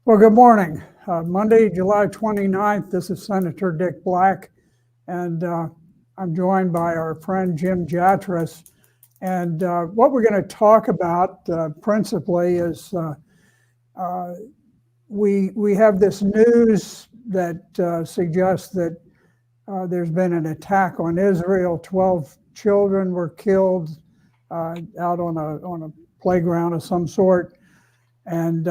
Well, good morning. Monday, July 29th, this is Senator Dick Black, and I'm joined by our friend Jim Jatras. And what we're going to talk about principally is we have this news that suggests that there's been an attack on Israel. 12 children were killed out on a playground of some sort. And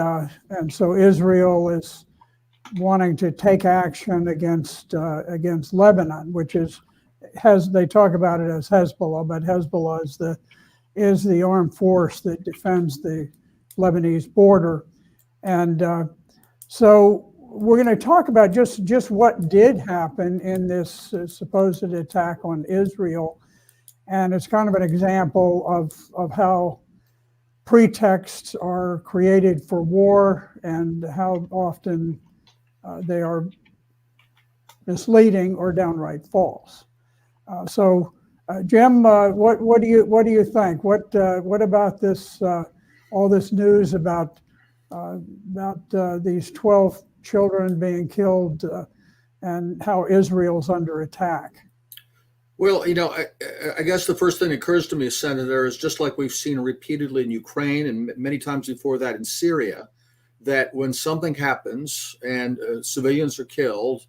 so Israel is wanting to take action against Lebanon, which they talk about it as Hezbollah, but Hezbollah is the armed force that defends the Lebanese border. And so we're going to talk about just what did happen in this supposed attack on Israel, and it's kind of an example of how pretexts are created for war and how often they are misleading or downright false. So, Jim, what do you think? What about this? All this news about these 12 children being killed and how Israel's under attack? Well, I guess the first thing that occurs to me, Senator, is just like we've seen repeatedly in Ukraine and many times before that in Syria, that when something happens and civilians are killed,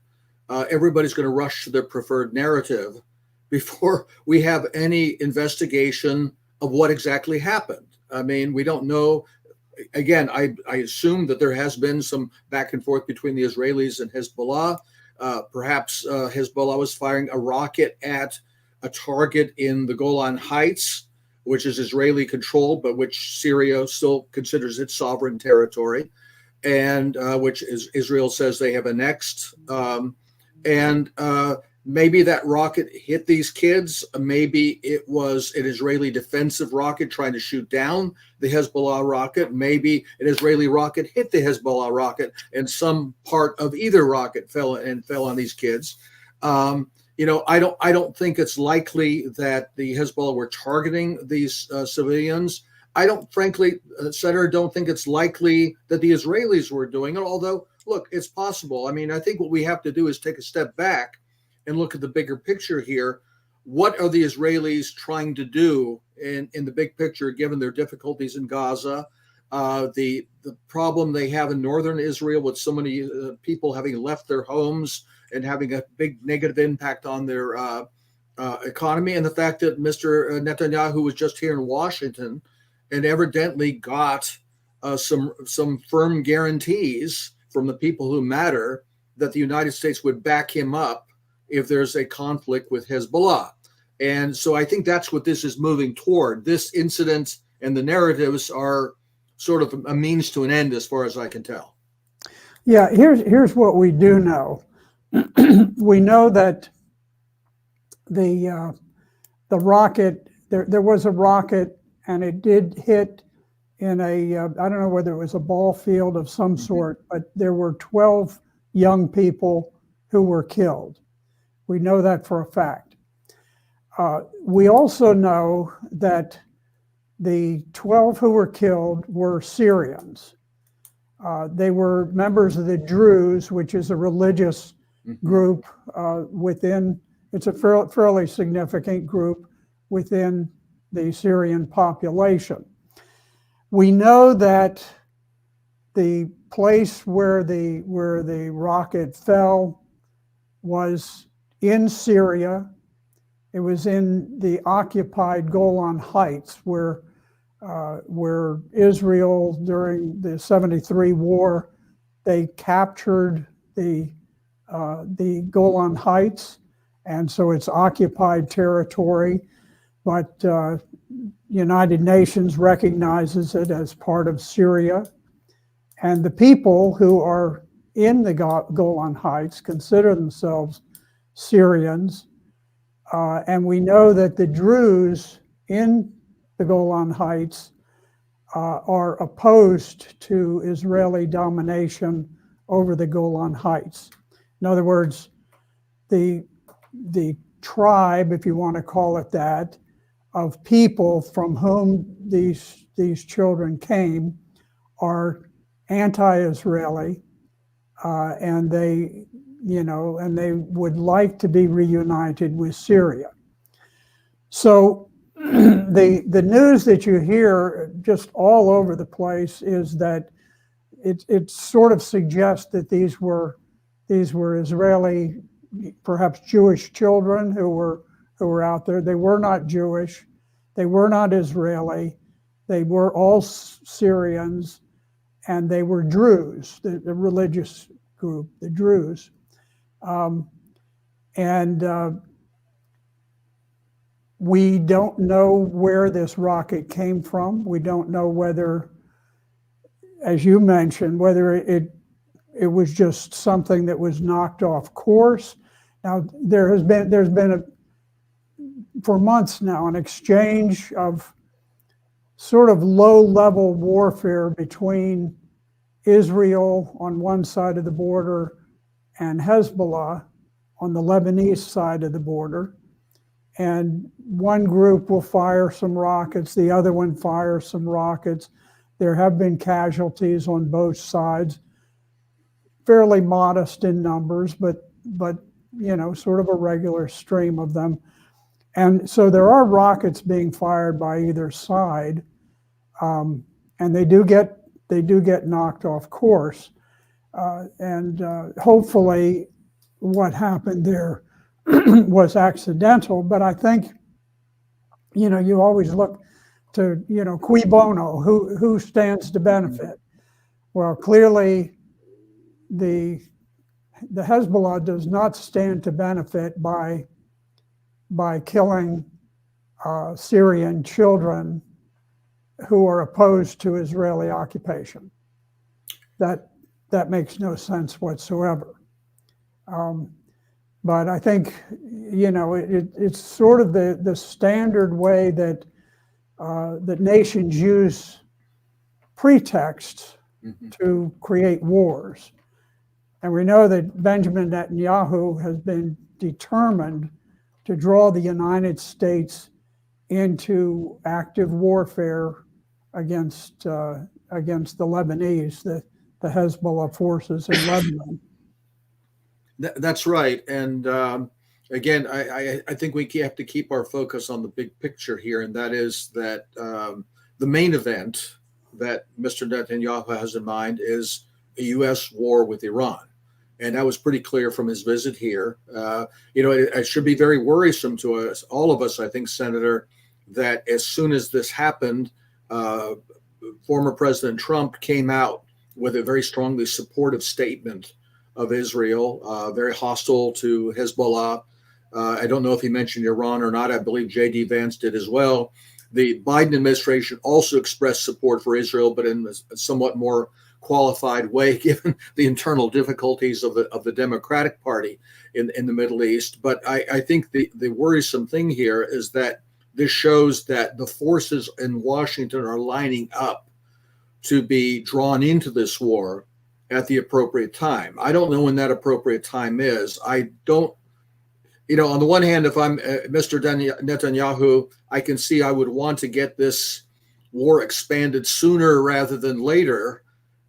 everybody's going to rush to their preferred narrative before we have any investigation of what exactly happened. I mean, we don't know. Again, I assume that there has been some back and forth between the Israelis and Hezbollah. Perhaps Hezbollah was firing a rocket at a target in the Golan Heights, which is Israeli controlled, but which Syria still considers its sovereign territory, and which Israel says they have annexed. Maybe that rocket hit these kids. Maybe it was an Israeli defensive rocket trying to shoot down the Hezbollah rocket. Maybe an Israeli rocket hit the Hezbollah rocket, and some part of either rocket fell on these kids. I don't think it's likely that the Hezbollah were targeting these civilians. I don't, frankly, Senator, don't think it's likely that the Israelis were doing it. Although, look, it's possible. I mean, I think what we have to do is take a step back and look at the bigger picture here. What are the Israelis trying to do in the big picture, given their difficulties in Gaza, the problem they have in northern Israel with so many people having left their homes and having a big negative impact on their economy, and the fact that Mr. Netanyahu was just here in Washington and evidently got some firm guarantees from the people who matter that the United States would back him up if there's a conflict with Hezbollah. And so I think that's what this is moving toward. This incident and the narratives are sort of a means to an end, as far as I can tell. Yeah, here's what we do know. We know that the rocket, there was a rocket, and it did hit in I don't know whether it was a ball field of some sort, but there were 12 young people who were killed. We know that for a fact. We also know that the 12 who were killed were Syrians. They were members of the Druze, which is a religious group it's a fairly significant group within the Syrian population. We know that the place where the rocket fell was in Syria. It was in the occupied Golan Heights, where Israel, during the 73 war, they captured the Golan Heights, and so it's occupied territory. But United Nations recognizes it as part of Syria, and the people who are in the Golan Heights consider themselves Syrians, and we know that the Druze in the Golan Heights are opposed to Israeli domination over the Golan Heights. In other words, the tribe, if you want to call it that, of people from whom these children came are anti-Israeli, and they, and they would like to be reunited with Syria. So the news that you hear just all over the place is that it sort of suggests that these were Israeli, perhaps Jewish children who were out there. They were not Jewish, they were not Israeli, they were all Syrians, and they were Druze, the religious group, the Druze. We don't know where this rocket came from. We don't know whether, as you mentioned, whether it was just something that was knocked off course. Now, there's been for months now an exchange of sort of low-level warfare between Israel on one side of the border and Hezbollah on the Lebanese side of the border. And one group will fire some rockets, the other one fires some rockets. There have been casualties on both sides, fairly modest in numbers, but sort of a regular stream of them. And so there are rockets being fired by either side, and they do get knocked off course. And hopefully, what happened there was accidental. But I think, you always look to, cui bono, who stands to benefit. Well, clearly, the Hezbollah does not stand to benefit by killing Syrian children who are opposed to Israeli occupation. That makes no sense whatsoever. But I think, it's sort of the standard way that nations use pretexts to create wars. And we know that Benjamin Netanyahu has been determined to draw the United States into active warfare against the Lebanese, the Hezbollah forces in Lebanon. That's right. And again, I think we have to keep our focus on the big picture here, and that is that the main event that Mr. Netanyahu has in mind is a U.S. war with Iran. And that was pretty clear from his visit here. It should be very worrisome to us, all of us, I think, Senator, that as soon as this happened, former President Trump came out with a very strongly supportive statement of Israel, very hostile to Hezbollah. I don't know if he mentioned Iran or not. I believe J.D. Vance did as well. The Biden administration also expressed support for Israel, but in a somewhat more qualified way, given the internal difficulties of the Democratic Party in the Middle East. But I think the worrisome thing here is that this shows that the forces in Washington are lining up to be drawn into this war at the appropriate time. I don't know when that appropriate time is. I don't, on the one hand, if I'm Mr. Netanyahu, I can see I would want to get this war expanded sooner rather than later.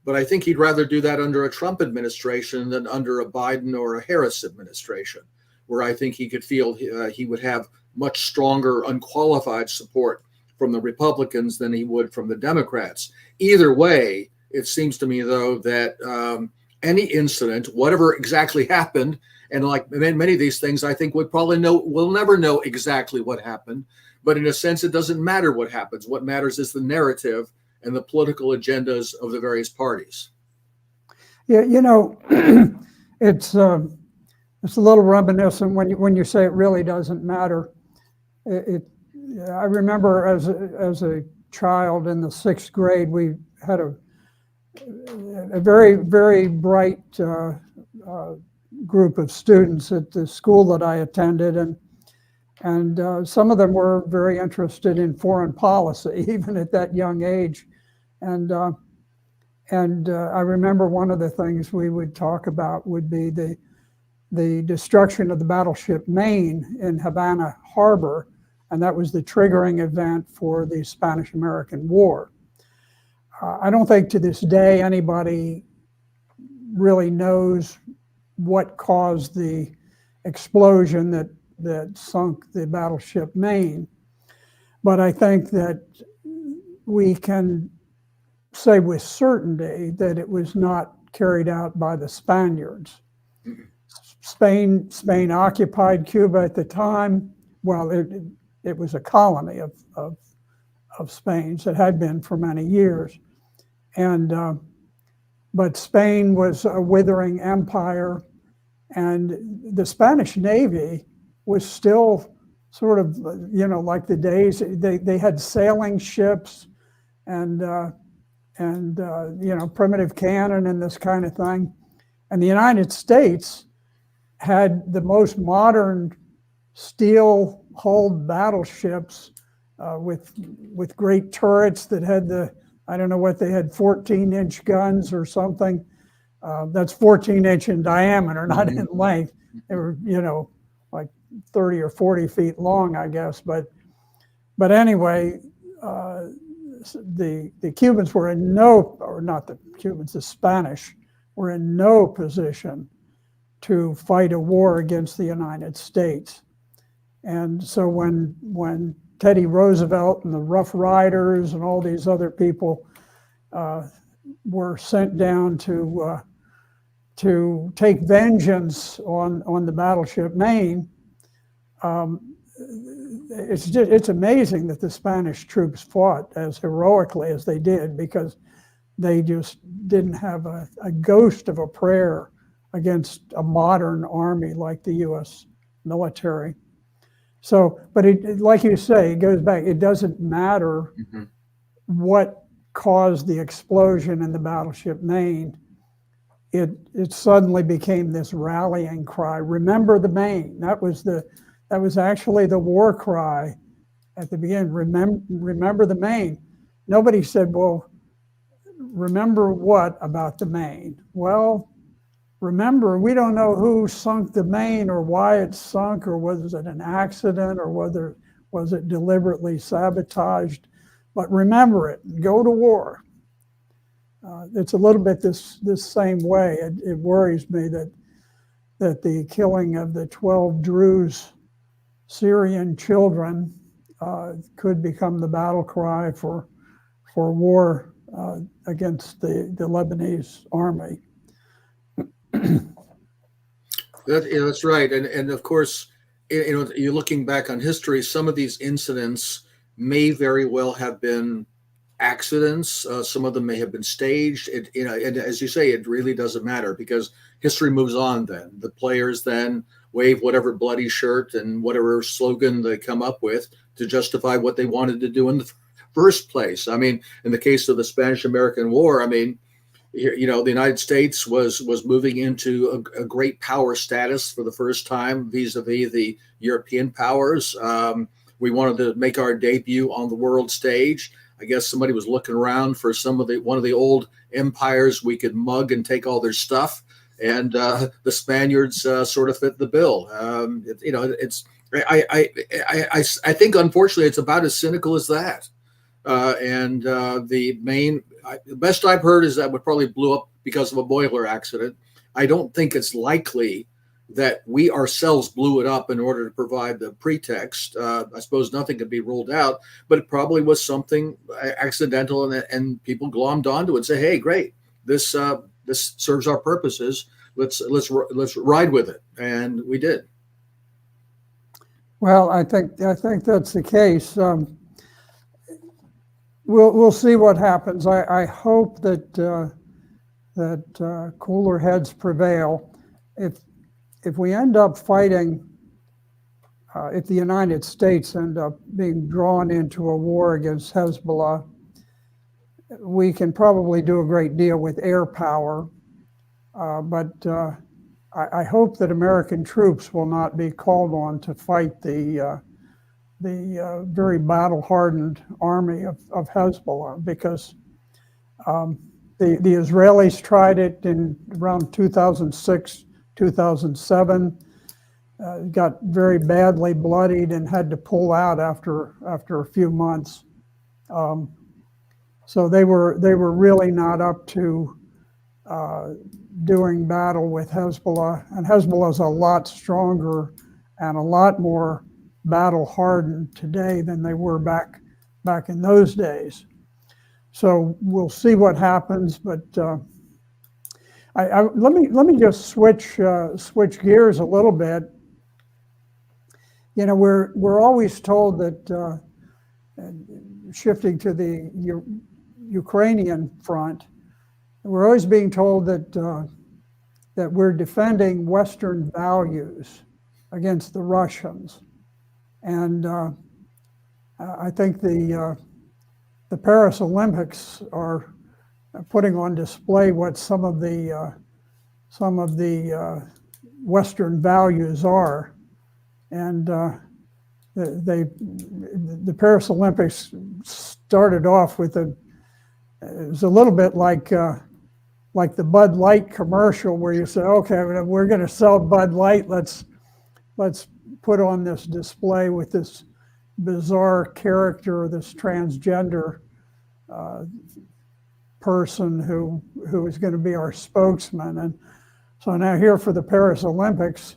But I think he'd rather do that under a Trump administration than under a Biden or a Harris administration, where I think he could feel he would have much stronger, unqualified support from the Republicans than he would from the Democrats. Either way, it seems to me, though, that any incident, whatever exactly happened, and like many of these things, I think we'll never know exactly what happened. But in a sense, it doesn't matter what happens. What matters is the narrative and the political agendas of the various parties. Yeah, it's a little reminiscent when you say it really doesn't matter. I remember as a child in the 6th grade, we had a very, very bright group of students at the school that I attended, and some of them were very interested in foreign policy, even at that young age. And I remember one of the things we would talk about would be the destruction of the battleship Maine in Havana Harbor, and that was the triggering event for the Spanish-American War. I don't think to this day anybody really knows what caused the explosion that sunk the battleship Maine. But I think that we can say with certainty that it was not carried out by the Spaniards. Spain occupied Cuba at the time. Well, it was a colony of Spain's. It had been for many years. And but Spain was a withering empire, and the Spanish Navy was still sort of, like the days they had sailing ships and primitive cannon and this kind of thing. And the United States had the most modern steel-hulled battleships with great turrets that had I don't know what they had, 14-inch guns or something. That's 14-inch in diameter, not in length. They were, like 30 or 40 feet long, I guess. But anyway, the Cubans were in no, or not the Cubans, the Spanish were in no position to fight a war against the United States. And so when Teddy Roosevelt and the Rough Riders and all these other people were sent down to take vengeance on the battleship Maine, it's amazing that the Spanish troops fought as heroically as they did, because they just didn't have a ghost of a prayer against a modern army like the U.S. military. So, but like you say, it goes back. It doesn't matter what caused the explosion in the battleship Maine. It suddenly became this rallying cry. Remember the Maine. That was actually the war cry at the beginning. Remember the Maine. Nobody said, well, remember what about the Maine? Well, remember, we don't know who sunk the Maine or why it sunk, or was it an accident, or was it deliberately sabotaged. But remember it, go to war. It's a little bit this same way. It worries me that the killing of the 12 Druze Syrian children could become the battle cry for war against the Lebanese army. That's right, and of course, you're looking back on history. Some of these incidents may very well have been accidents. Some of them may have been staged. And as you say, it really doesn't matter, because history moves on. Then the players then wave whatever bloody shirt and whatever slogan they come up with to justify what they wanted to do in the first place. I mean, in the case of the Spanish-American War, I mean, the United States was moving into a great power status for the first time vis-a-vis the European powers. We wanted to make our debut on the world stage. I guess somebody was looking around for one of the old empires we could mug and take all their stuff, and the Spaniards sort of fit the bill. I think unfortunately it's about as cynical as that. The best I've heard is that it probably blew up because of a boiler accident. I don't think it's likely that we ourselves blew it up in order to provide the pretext. I suppose nothing could be ruled out, but it probably was something accidental, and people glommed onto it and say, "Hey, great, this serves our purposes. Let's ride with it," and we did. Well, I think that's the case. We'll see what happens. I hope that cooler heads prevail. If we end up fighting, if the United States end up being drawn into a war against Hezbollah, we can probably do a great deal with air power. But I hope that American troops will not be called on to fight the very battle-hardened army of Hezbollah, because the Israelis tried it in around 2006, 2007, got very badly bloodied and had to pull out after a few months. So they were really not up to doing battle with Hezbollah, and Hezbollah is a lot stronger and a lot more battle hardened today than they were back in those days. So we'll see what happens, but let me just switch gears a little bit. You know, we're always told that shifting to the Ukrainian front, we're always being told that that we're defending Western values against the Russians, and I think the Paris Olympics are putting on display what some of the Western values are, and the Paris Olympics started off with it was a little bit like the Bud Light commercial where you say, okay, we're going to sell Bud Light. Let's put on this display with this bizarre character, this transgender person who is going to be our spokesman. And so now here for the Paris Olympics,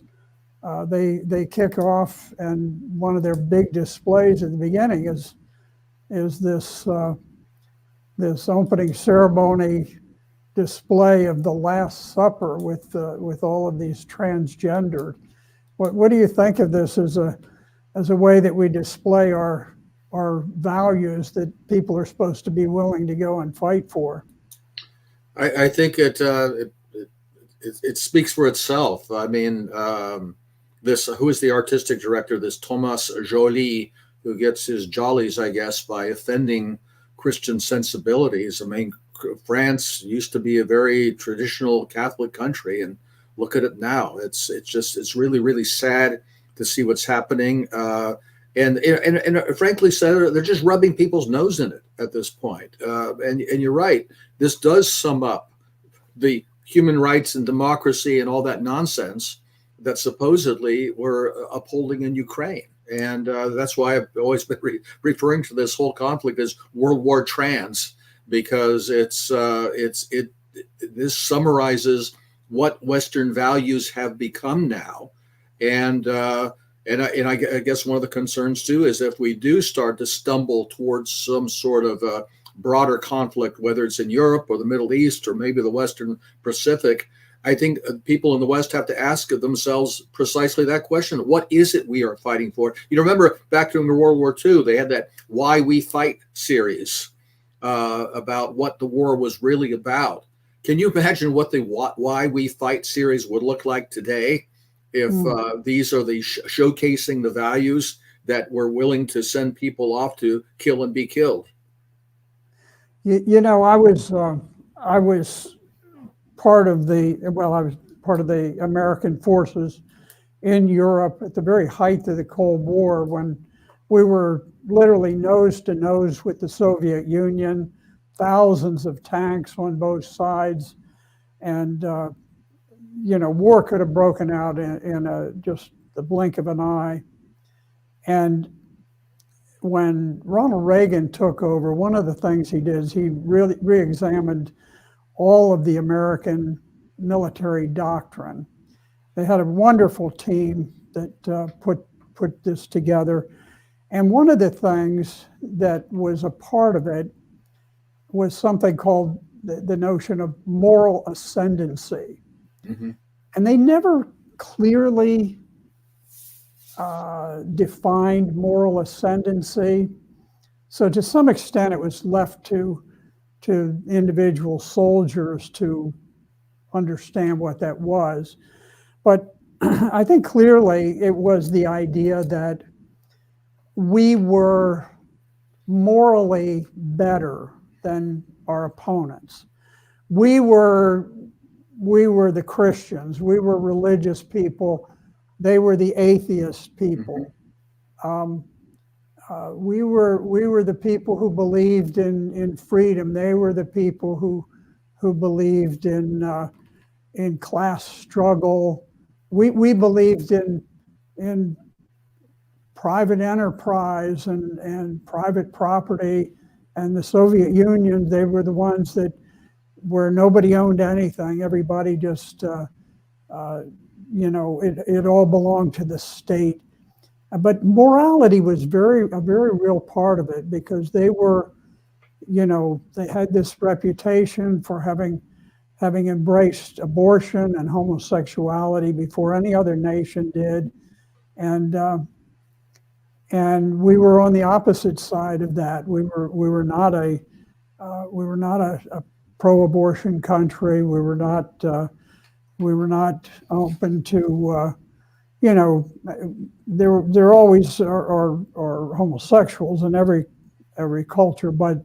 they kick off, and one of their big displays at the beginning is this this opening ceremony display of the Last Supper with all of these transgendered. What do you think of this as a way that we display our values that people are supposed to be willing to go and fight for? I think it speaks for itself. I mean, this who is the artistic director? This Thomas Joly, who gets his jollies, I guess, by offending Christian sensibilities. I mean, France used to be a very traditional Catholic country, and look at it now. It's really, really sad to see what's happening. And frankly said, they're just rubbing people's nose in it at this point. And you're right. This does sum up the human rights and democracy and all that nonsense that supposedly we're upholding in Ukraine. And that's why I've always been referring to this whole conflict as World War Trans, because this summarizes what Western values have become now. And I guess one of the concerns too is if we do start to stumble towards some sort of a broader conflict, whether it's in Europe or the Middle East or maybe the Western Pacific, I think people in the West have to ask themselves precisely that question. What is it we are fighting for? You know, remember back during World War II, they had that Why We Fight series about what the war was really about. Can you imagine what the Why We Fight series would look like today if these are the showcasing the values that we're willing to send people off to kill and be killed? You know, I was part of the American forces in Europe at the very height of the Cold War, when we were literally nose to nose with the Soviet Union, thousands of tanks on both sides, and war could have broken out in just the blink of an eye. And when Ronald Reagan took over, one of the things he did is he really re-examined all of the American military doctrine. They had a wonderful team that put this together. And one of the things that was a part of it was something called the notion of moral ascendancy. Mm-hmm. And they never clearly defined moral ascendancy. So to some extent, it was left to individual soldiers to understand what that was. But I think clearly it was the idea that we were morally better than our opponents. We were the Christians. We were religious people. They were the atheist people. We were the people who believed in freedom. They were the people who believed in class struggle. We believed in private enterprise and private property, And the Soviet Union, they were the ones that where nobody owned anything. Everybody just, it all belonged to the state. But morality was a very real part of it, because they were, they had this reputation for having embraced abortion and homosexuality before any other nation did. And we were on the opposite side of that. We were not a pro-abortion country. We were not open to there always are homosexuals in every culture, but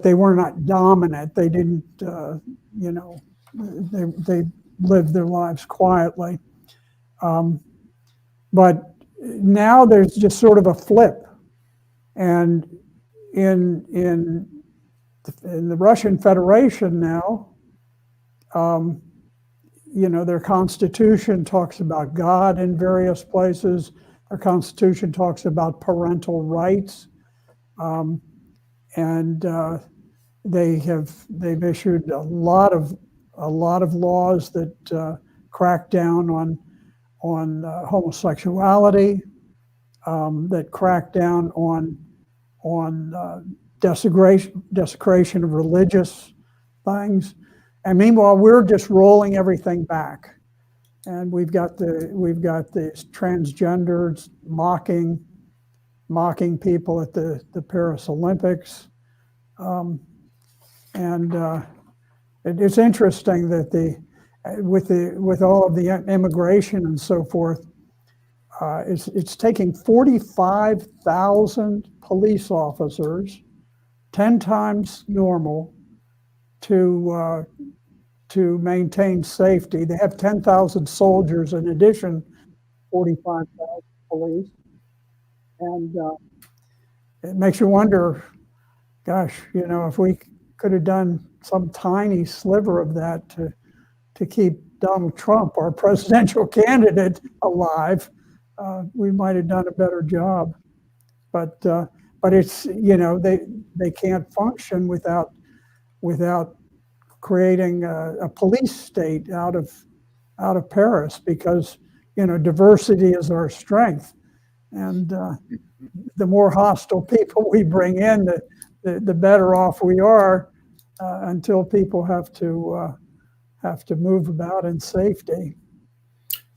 they were not dominant. They didn't they lived their lives quietly. But now there's just sort of a flip, and in the Russian Federation now, their constitution talks about God in various places. Their constitution talks about parental rights, and they've issued a lot of laws that crack down on homosexuality, that crack down on desecration of religious things. And meanwhile, we're just rolling everything back, and we've got these transgenders mocking people at the Paris Olympics, and it's interesting that with all of the immigration and so forth, it's taking 45,000 police officers, 10 times normal, to maintain safety. They have 10,000 soldiers in addition, 45,000 police, and it makes you wonder, gosh, if we could have done some tiny sliver of that to keep Donald Trump, our presidential candidate, alive, we might have done a better job. But it's they can't function without creating a police state out of Paris, because diversity is our strength, and the more hostile people we bring in, the better off we are, until people have to move about in safety.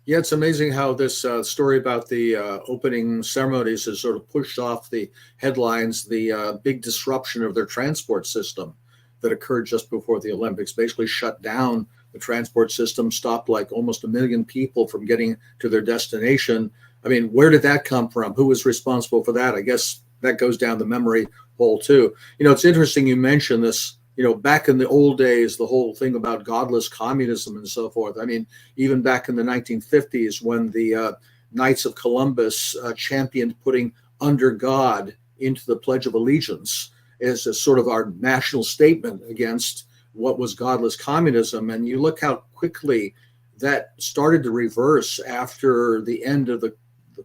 Yeah, it's amazing how this story about the opening ceremonies has sort of pushed off the headlines, the big disruption of their transport system that occurred just before the Olympics, basically shut down the transport system, stopped like almost 1 million people from getting to their destination. I mean, where did that come from? Who was responsible for that? I guess that goes down the memory hole too. It's interesting you mentioned this. Back in the old days, the whole thing about godless communism and so forth. I mean, even back in the 1950s, when the Knights of Columbus championed putting under God into the Pledge of Allegiance as a sort of our national statement against what was godless communism. And you look how quickly that started to reverse after the end of the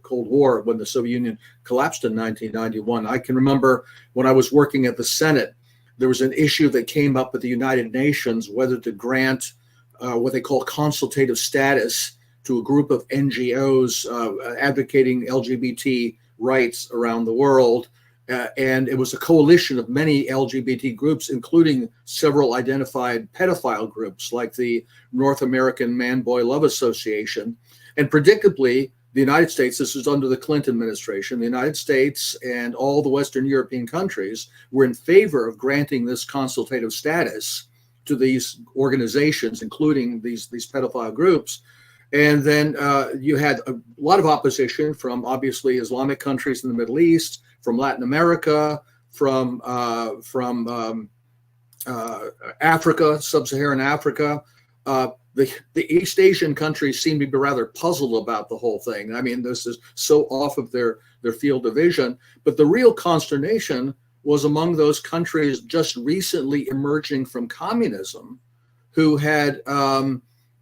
Cold War, when the Soviet Union collapsed in 1991. I can remember when I was working at the Senate, there was an issue that came up at the United Nations, whether to grant what they call consultative status to a group of NGOs advocating LGBT rights around the world. And it was a coalition of many LGBT groups, including several identified pedophile groups like the North American Man-Boy Love Association. And predictably, the United States, this was under the Clinton administration, the United States and all the Western European countries were in favor of granting this consultative status to these organizations, including these pedophile groups. And then you had a lot of opposition from obviously Islamic countries in the Middle East, from Latin America, from Africa, sub-Saharan Africa. The East Asian countries seem to be rather puzzled about the whole thing. I mean, this is so off of their field of vision. But the real consternation was among those countries just recently emerging from communism, who had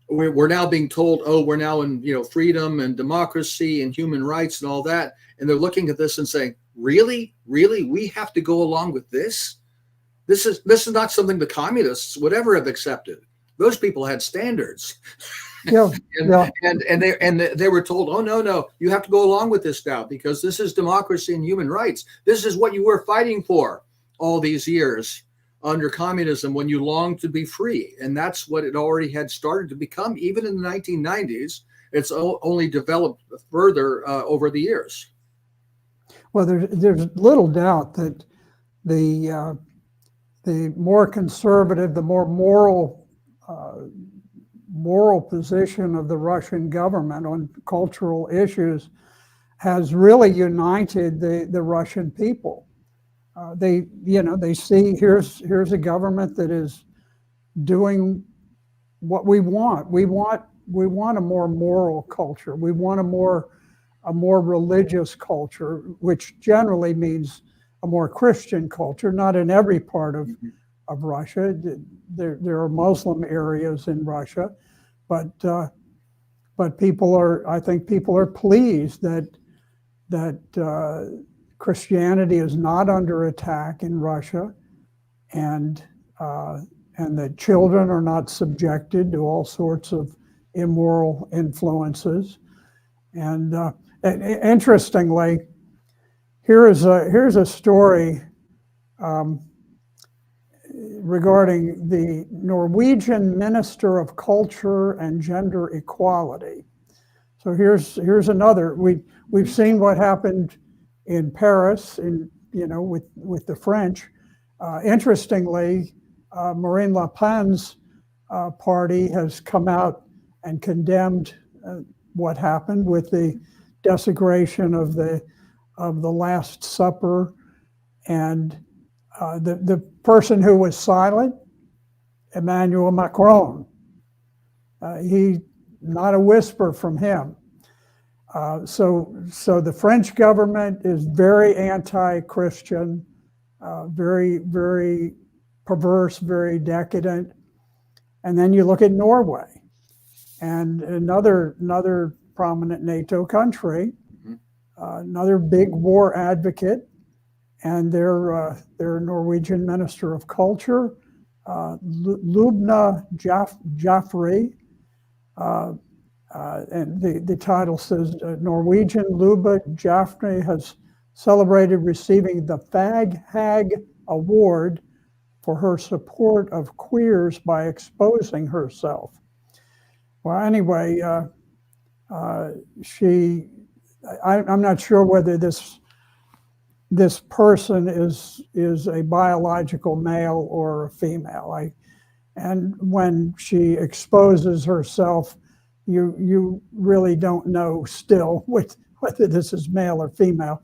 we're now being told, oh, we're now in, freedom and democracy and human rights and all that. And they're looking at this and saying, really, we have to go along with this? This is not something the communists would ever have accepted. Those people had standards. Yeah, yeah. and they were told, oh, no, you have to go along with this now because this is democracy and human rights. This is what you were fighting for all these years under communism when you longed to be free. And that's what it already had started to become. Even in the 1990s, it's only developed further over the years. Well, there's little doubt that the more conservative, the more moral position of the Russian government on cultural issues has really united the Russian people. They see here's a government that is doing what we want. We want a more moral culture. We want a more religious culture, which generally means a more Christian culture. Not in every part of Russia. There are Muslim areas in Russia, but I think people are pleased that Christianity is not under attack in Russia, and that children are not subjected to all sorts of immoral influences. And interestingly, here's a story regarding the Norwegian Minister of Culture and Gender Equality. So here's another. We've seen what happened in Paris, with the French. Interestingly, Marine Le Pen's party has come out and condemned what happened with the desecration of the Last Supper, and the person who was silent, Emmanuel Macron. He not a whisper from him. So the French government is very anti-Christian, very, very perverse, very decadent. And then you look at Norway, and another prominent NATO country, another big war advocate, and their Norwegian Minister of Culture, Lubna Jaffrey, and the title says, Norwegian Luba Jaffrey has celebrated receiving the Fag Hag Award for her support of queers by exposing herself. Well, anyway, I'm not sure whether this person is a biological male or a female. And when she exposes herself, you really don't know still whether this is male or female.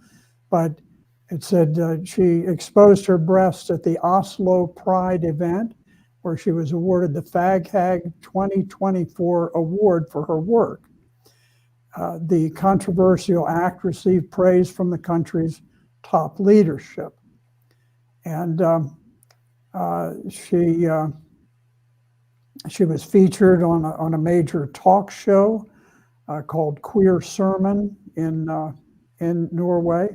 But it said she exposed her breasts at the Oslo Pride event, where she was awarded the Fag Hag 2024 award for her work. The controversial act received praise from the country's top leadership. And she was featured on a major talk show called Queer Sermon in Norway.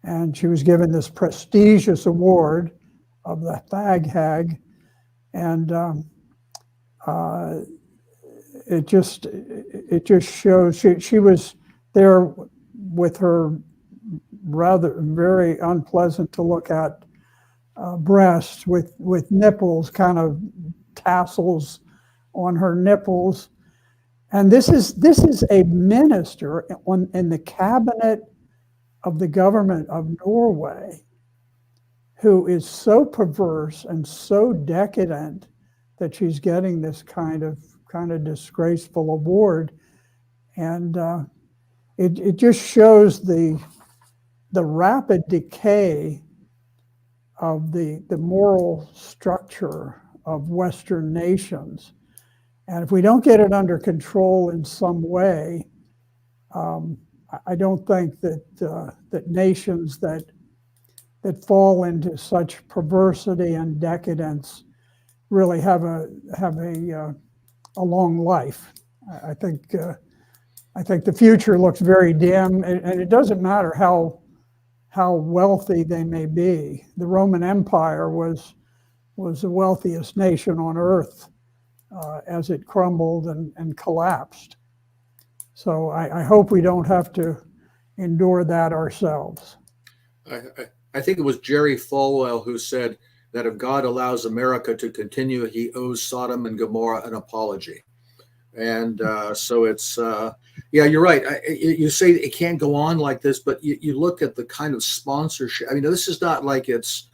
And she was given this prestigious award of the Fag Hag. And it just shows she was there with her rather very unpleasant to look at breasts with nipples, kind of tassels on her nipples. And this is a minister in the cabinet of the government of Norway who is so perverse and so decadent that she's getting this kind of disgraceful award. And it just shows the rapid decay of the moral structure of Western nations. And if we don't get it under control in some way, I don't think that nations that fall into such perversity and decadence really have a a long life. I think the future looks very dim, and it doesn't matter how wealthy they may be. The Roman Empire was the wealthiest nation on earth as it crumbled and collapsed. So I hope we don't have to endure that ourselves. I think it was Jerry Falwell who said that if God allows America to continue, he owes Sodom and Gomorrah an apology. And so it's, yeah, you're right. You say it can't go on like this, but you look at the kind of sponsorship. I mean, this is not like it's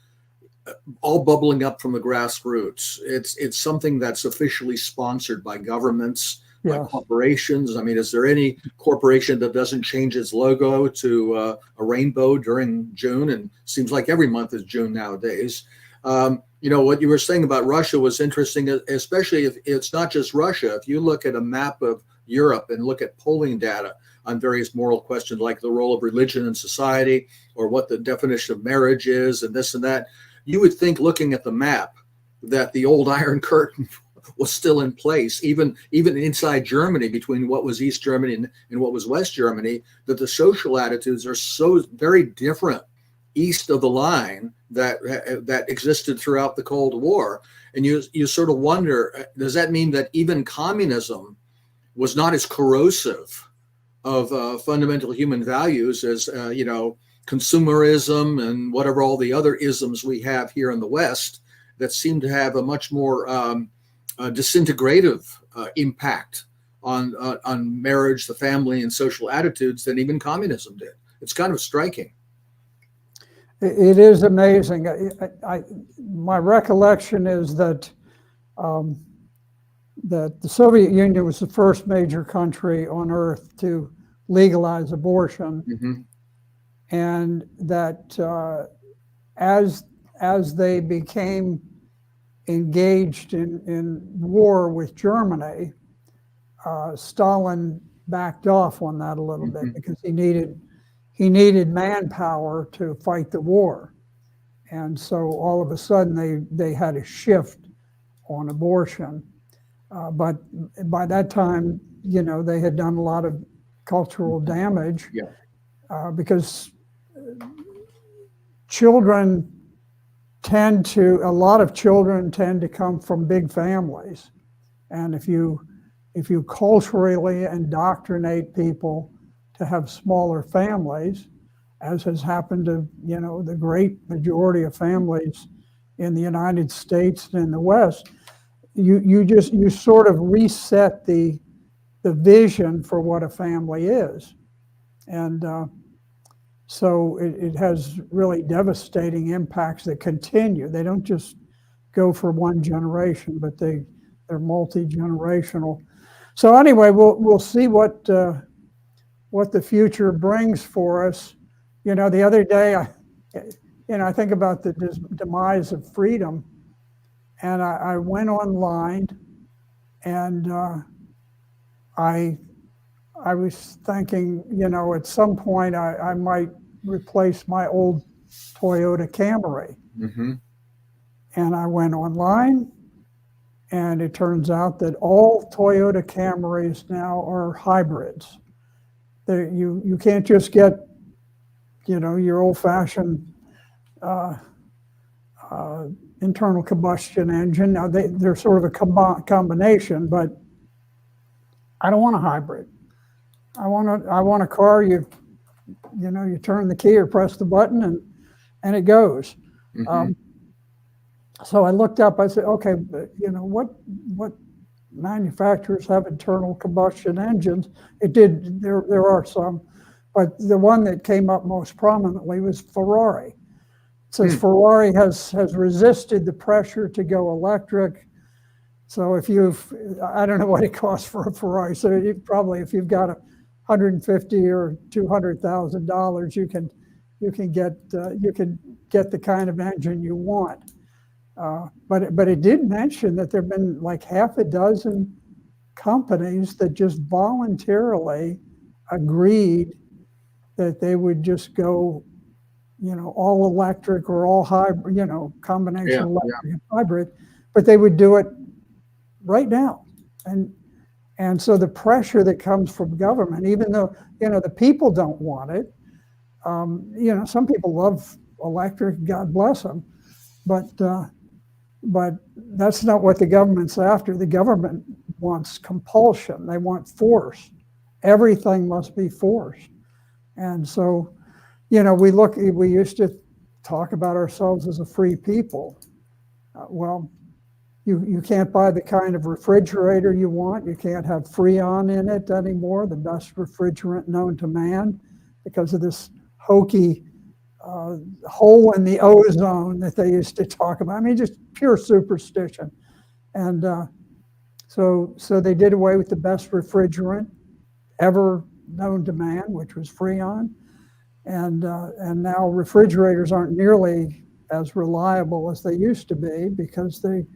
all bubbling up from the grassroots. It's something that's officially sponsored by governments, by corporations. I mean, is there any corporation that doesn't change its logo to a rainbow during June? And seems like every month is June nowadays. You know, what you were saying about Russia was interesting, especially if it's not just Russia. If you look at a map of Europe and look at polling data on various moral questions like the role of religion in society or what the definition of marriage is and this and that, you would think, looking at the map, that the old Iron Curtain was still in place, even inside Germany, between what was East Germany and what was West Germany, that the social attitudes are so very different east of the line that existed throughout the Cold War. And you sort of wonder, does that mean that even communism was not as corrosive of fundamental human values as, you know, consumerism and whatever all the other isms we have here in the West that seem to have a much more disintegrative impact on marriage, the family, and social attitudes than even communism did? It's kind of striking. It is amazing. My recollection is that that the Soviet Union was the first major country on earth to legalize abortion, and that as they became engaged in war with Germany, Stalin backed off on that a little bit because he needed manpower to fight the war. And so all of a sudden they had a shift on abortion. But by that time, you know, they had done a lot of cultural damage because a lot of children tend to come from big families. And if you culturally indoctrinate people to have smaller families, as has happened to, you know, the great majority of families in the United States and in the West, you sort of reset the vision for what a family is. And so it has really devastating impacts that continue. They don't just go for one generation, but they're multi-generational. So anyway, we'll see what the future brings for us. You know, the other day, I think about the demise of freedom, and I went online, and I was thinking, you know, at some point I might replace my old Toyota Camry. And I went online, and it turns out that all Toyota Camrys now are hybrids. You can't just get, you know, your old-fashioned internal combustion engine. Now they're sort of a combination, but I don't want a hybrid. I want a car you turn the key or press the button and it goes. So I looked up. I said, okay, you know, what manufacturers have internal combustion engines? There are some, but the one that came up most prominently was Ferrari. It says Ferrari has resisted the pressure to go electric. So I don't know what it costs for a Ferrari. So if you've got $150,000 or $200,000, you can get the kind of engine you want. But it did mention that there have been like half a dozen companies that just voluntarily agreed that they would just go, you know, all electric or all hybrid, you know, combination electric and hybrid, but they would do it right now. And so the pressure that comes from government, even though, the people don't want it, some people love electric, God bless them, but that's not what the government's after. The government wants compulsion. They want force. Everything must be forced. And so, we used to talk about ourselves as a free people. Well, you can't buy the kind of refrigerator you want. You can't have Freon in it anymore, the best refrigerant known to man, because of this hokey hole in the ozone that they used to talk about. I mean, just pure superstition. And so they did away with the best refrigerant ever known to man, which was Freon. And now refrigerators aren't nearly as reliable as they used to be, because they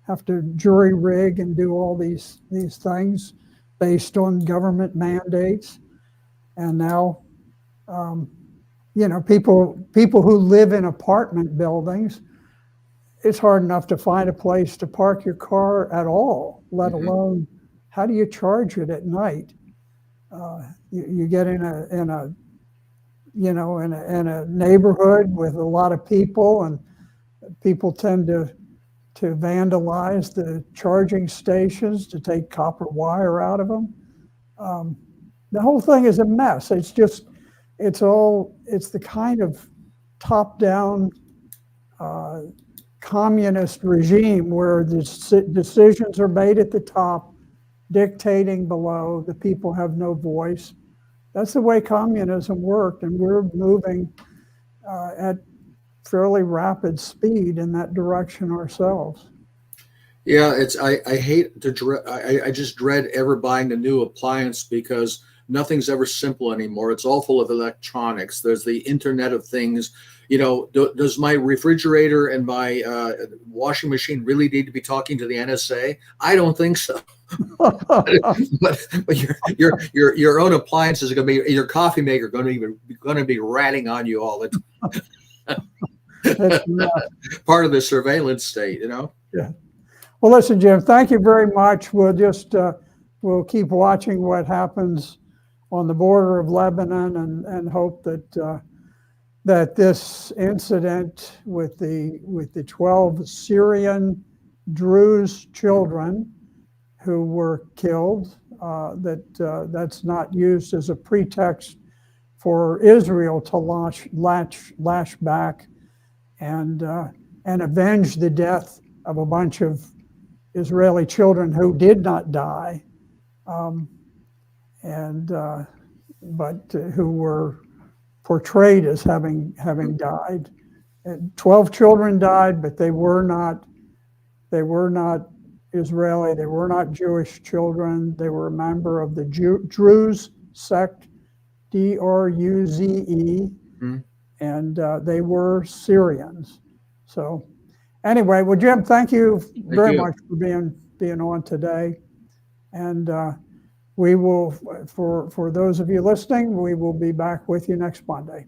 have to jury rig and do all these things based on government mandates. And now, people who live in apartment buildings, it's hard enough to find a place to park your car at all, let alone how do you charge it at night? You get in a neighborhood with a lot of people, and people tend to vandalize the charging stations, to take copper wire out of them. The whole thing is a mess. It's the kind of top-down communist regime where the decisions are made at the top, dictating below. The people have no voice. That's the way communism worked, and we're moving at fairly rapid speed in that direction ourselves. Yeah, I hate to I just dread ever buying a new appliance, because nothing's ever simple anymore. It's all full of electronics. There's the Internet of Things. Does my refrigerator and my washing machine really need to be talking to the NSA? I don't think so. but your own appliances are going to be, your coffee maker going to be ratting on you all the time. Part of the surveillance state, Yeah. Well, listen, Jim, thank you very much. We'll keep watching what happens on the border of Lebanon, and hope that this incident with the 12 Syrian Druze children who were killed, that's not used as a pretext for Israel to lash back and avenge the death of a bunch of Israeli children who did not die, but who were portrayed as having died. And 12 children died, but they were not Israeli. They were not Jewish children. They were a member of the Druze sect, Druze. And they were Syrians. So anyway, well, Jim, thank you very much for being on today. And we will, for those of you listening, we will be back with you next Monday.